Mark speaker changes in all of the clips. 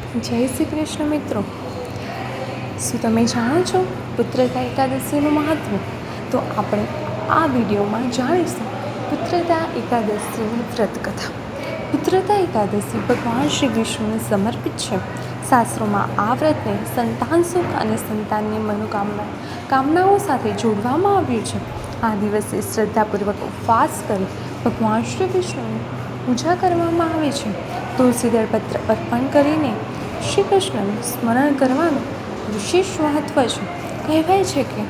Speaker 1: જય શ્રી કૃષ્ણ મિત્રો. શું તમે જાણો છો પુત્રદા એકાદશીનું મહત્ત્વ? તો આપણે આ વિડીયોમાં જાણીશું પુત્રદા એકાદશીની વ્રતકથા. પુત્રદા એકાદશી ભગવાન શ્રી વિષ્ણુને સમર્પિત છે. શાસ્ત્રોમાં આ વ્રતને સંતાન સુખ અને સંતાનની કામનાઓ સાથે જોડવામાં આવ્યું છે. આ દિવસે શ્રદ્ધાપૂર્વક ઉપવાસ કરી ભગવાન શ્રી વિષ્ણુની પૂજા કરવામાં આવે છે. તુલસીદળ પત્ર અર્પણ કરીને શ્રી કૃષ્ણનું સ્મરણ કરવાનું વિશેષ મહત્ત્વ છે. કહેવાય છે કે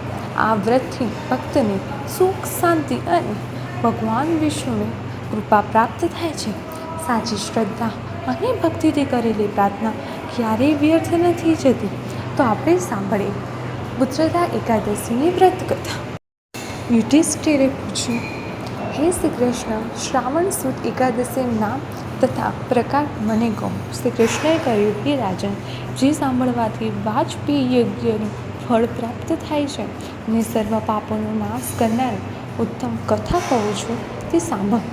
Speaker 1: આ વ્રતથી ભક્તને સુખ, શાંતિ અને ભગવાન વિષ્ણુની કૃપા પ્રાપ્ત થાય છે. સાચી શ્રદ્ધા અને ભક્તિથી કરેલી પ્રાર્થના ક્યારેય વ્યર્થ નથી જતી. તો આપણે સાંભળીએ પુત્રદા એકાદશીની વ્રતકથા. યુધિષ્ઠિરે પૂછ્યું, હે શ્રી કૃષ્ણ, શ્રાવણ સુદ એકાદશીનું નામ તથા પ્રકાર મને કહો. શ્રી કૃષ્ણએ કહ્યું, હે રાજન, જે સાંભળવાથી વાજપેયી યજ્ઞનું ફળ પ્રાપ્ત થાય છે અને સર્વ પાપોનો નાશ કરનાર ઉત્તમ કથા કહું છું તે સાંભળ.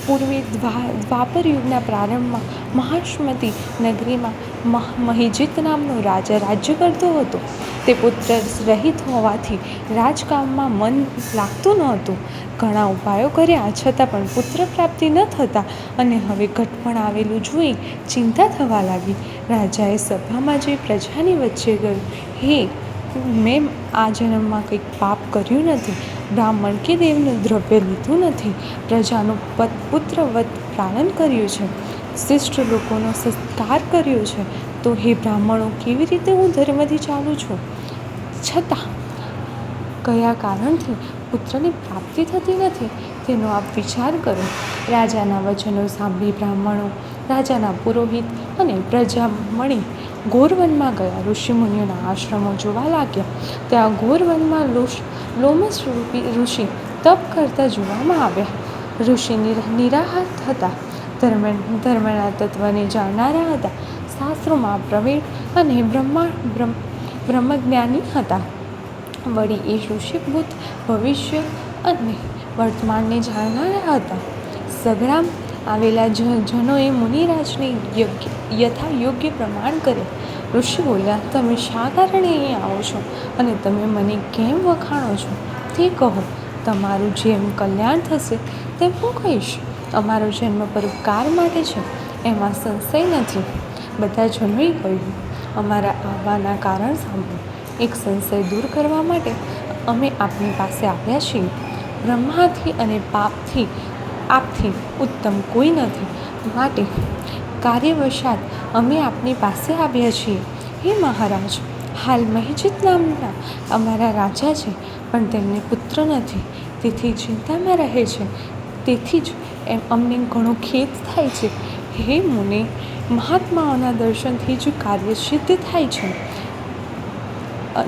Speaker 1: પૂર્વે દ્વાપર યુગના પ્રારંભમાં મહાશ્મતી નગરીમાં મહિજીત નામનો રાજા રાજ્ય કરતો હતો. તે પુત્ર રહિત હોવાથી રાજકામમાં મન લાગતું નહોતું. ઘણા ઉપાયો કર્યા છતાં પણ પુત્ર પ્રાપ્તિ ન થતા અને હવે ઘટપણ આવેલું જોઈ ચિંતા થવા લાગી. રાજાએ સભામાં જઈ પ્રજાની વચ્ચે કહ્યું, હે, મેં આ જન્મમાં કંઈક પાપ કર્યું નથી, બ્રાહ્મણ કે દેવનું દ્રવ્ય લીધું નથી, પ્રજાનું પુત્રવત પાલન કર્યું છે, શિષ્ટ લોકોનો સત્કાર કર્યો છે, તો હે બ્રાહ્મણો, કેવી રીતે હું ધર્મથી ચાલું છું? છતાં કયા કારણથી પુત્રની પ્રાપ્તિ થતી નથી તેનો આપ વિચાર કરો. રાજાના વચનો સાંભળી બ્રાહ્મણો, રાજાના પુરોહિત અને પ્રજા મળી ઘોરવનમાં ગયા. ઋષિમુનિઓના આશ્રમો જોવા લાગ્યા. ત્યાં ઘોરવનમાં લોમસ ઋષિ તપ કરતા જોવામાં આવ્યા. ઋષિ નિરાહાર હતા, ધર્મના તત્વને જાણનારા હતા, શાસ્ત્રોમાં પ્રવીણ અને બ્રહ્મજ્ઞાની હતા. વળી એ ઋષિ ભૂત, ભવિષ્ય અને વર્તમાનને જાણનારા હતા. સઘળાં આવેલા જનોએ મુનિરાજને યથા યોગ્ય પ્રમાણ કરે. ઋષિ બોલ્યા, તમે શા કારણે અહીં આવો છો અને તમે મને કેમ વખાણો છો તે કહો. તમારું જેમ કલ્યાણ થશે તેમ હું કહીશ. અમારો જન્મ પરોપકાર માટે છે, એમાં સંશય નથી. બધા જનોએ કહ્યું, અમારા આવવાના કારણ સાંભળો. એક સંશય દૂર કરવા માટે અમે આપની પાસે આવ્યા છીએ. બ્રહ્માથી અને આપથી ઉત્તમ કોઈ નથી, માટે કાર્યવશાત અમે આપની પાસે આવ્યા છીએ. હે મહારાજ, હાલ મહિજીત નામના અમારા રાજા છે, પણ તેમને પુત્ર નથી, તેથી ચિંતામાં રહે છે. તેથી જ અમને ઘણો ખેદ થાય છે. હે મુને, મહાત્માઓના દર્શનથી જ કાર્ય સિદ્ધ થાય છે.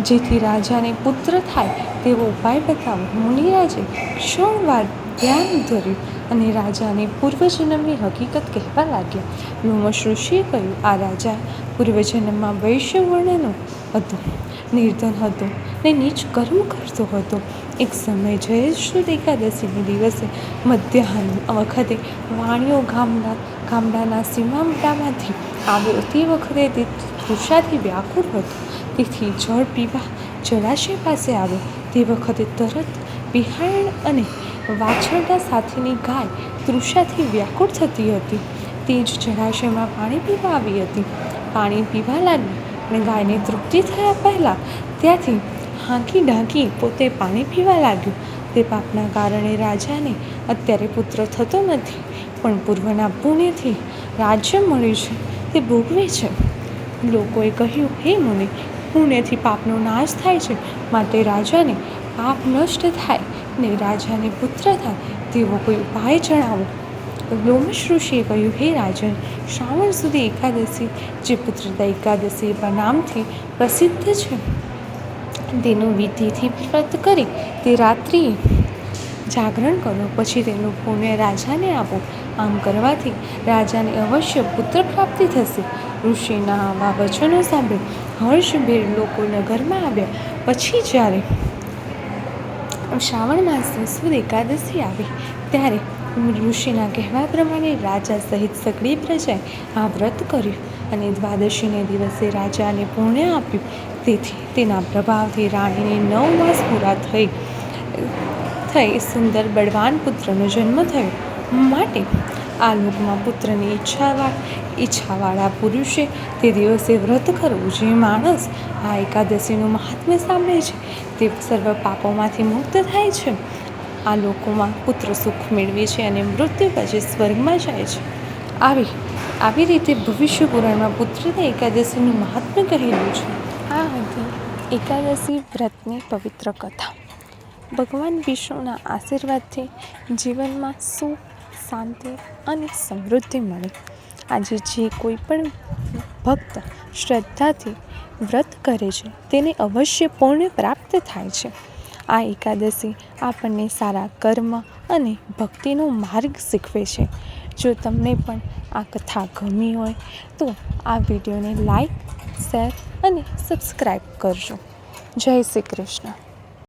Speaker 1: જેથી રાજાને પુત્ર થાય તેવો ઉપાય બતાવો. મુનિરાજે ક્ષણવાર ધ્યાન ધર્યું અને રાજાને પૂર્વજન્મની હકીકત કહેવા લાગ્યા. લોમશ ઋષિએ કહ્યું, આ રાજા પૂર્વજન્મમાં વૈશ્ય વર્ણનો હતો, નિર્ધન હતો ને નીચ કર્મ કરતો હતો. એક સમય જયેશ્વર એકાદશીને દિવસે મધ્યાહન વખતે વાણિયો ગામડાના સીમાડામાંથી આવ્યો. તે વખતે તે તૃષાથી વ્યાકુળ હતો, તેથી જળ પીવા જળાશય પાસે આવ્યો. તે વખતે તરત બિહાણ અને વાછરડા સાથેની ગાય તૃષાથી વ્યાકુળ થતી હતી. તે જ જળાશયમાં પાણી પીવા આવી હતી. પાણી પીવા લાગી અને ગાયને તૃપ્તિ થયા પહેલાં ત્યાંથી હાંકી ઢાંકી પોતે પાણી પીવા લાગ્યું. તે પાપના કારણે રાજાને અત્યારે પુત્ર થતો નથી, પણ પૂર્વના પુણ્યથી રાજ્ય મળ્યું છે તે ભોગવે છે. લોકોએ કહ્યું, હે મુનિ, પુણ્યથી પાપનો નાશ થાય છે, માટે રાજાને પાપ નષ્ટ થાય ને રાજાને પુત્ર થાય તેવો કોઈ ઉપાય જણાવો. લોમશ ઋષિએ કહ્યું, હે રાજન, શ્રાવણ સુધી એકાદશી, જે પુત્રદા એકાદશી નામથી પ્રસિદ્ધ છે, તેનું વિધિથી વ્રત કરી તે રાત્રિએ જાગરણ કરો, પછી તેનું પુણ્ય રાજાને આપો. આમ કરવાથી રાજાને અવશ્ય પુત્ર પ્રાપ્તિ થશે. ઋષિના આવા વચનો સાંભળી હર્ષભેર લોકો નગરમાં આવ્યા. પછી જ્યારે શ્રાવણ માસની સુદ એકાદશી આવી ત્યારે ઋષિના કહેવા પ્રમાણે રાજા સહિત સઘળી પ્રજાએ આ વ્રત કર્યું. અને દ્વાદશીને દિવસે રાજાને પુણ્ય આપ્યું, તેથી તેના પ્રભાવથી રાણીને 9 માસ પૂરા થઈ સુંદર બળવાન પુત્રનો જન્મ થયો. માટે આ લોકમાં પુત્રની ઈચ્છાવાળા પુરુષે તે દિવસે વ્રત કરવું. જે માણસ આ એકાદશીનું મહાત્મ્ય સાંભળે છે તે સર્વ પાપોમાંથી મુક્ત થાય છે, આ લોકોમાં પુત્ર સુખ મેળવે છે અને મૃત્યુ પછી સ્વર્ગમાં જાય છે. આવી રીતે ભવિષ્ય પુરાણમાં પુત્રદા એકાદશીનું મહાત્મ્ય કહેલું છે. આ હતી એકાદશી વ્રતની પવિત્ર કથા. ભગવાન વિષ્ણુના આશીર્વાદથી જીવનમાં સુખ, શાંતિ અને સમૃદ્ધિ મળે. આજે જે કોઈ પણ ભક્ત શ્રદ્ધાથી વ્રત કરે છે તેને અવશ્ય પુણ્ય પ્રાપ્ત થાય છે. આ એકાદશી આપણને સારા કર્મ અને ભક્તિનો માર્ગ શીખવે છે. જો તમને પણ આ કથા ગમી હોય તો આ વિડીયોને લાઈક, શેર અને સબસ્ક્રાઈબ કરજો. જય શ્રી કૃષ્ણ.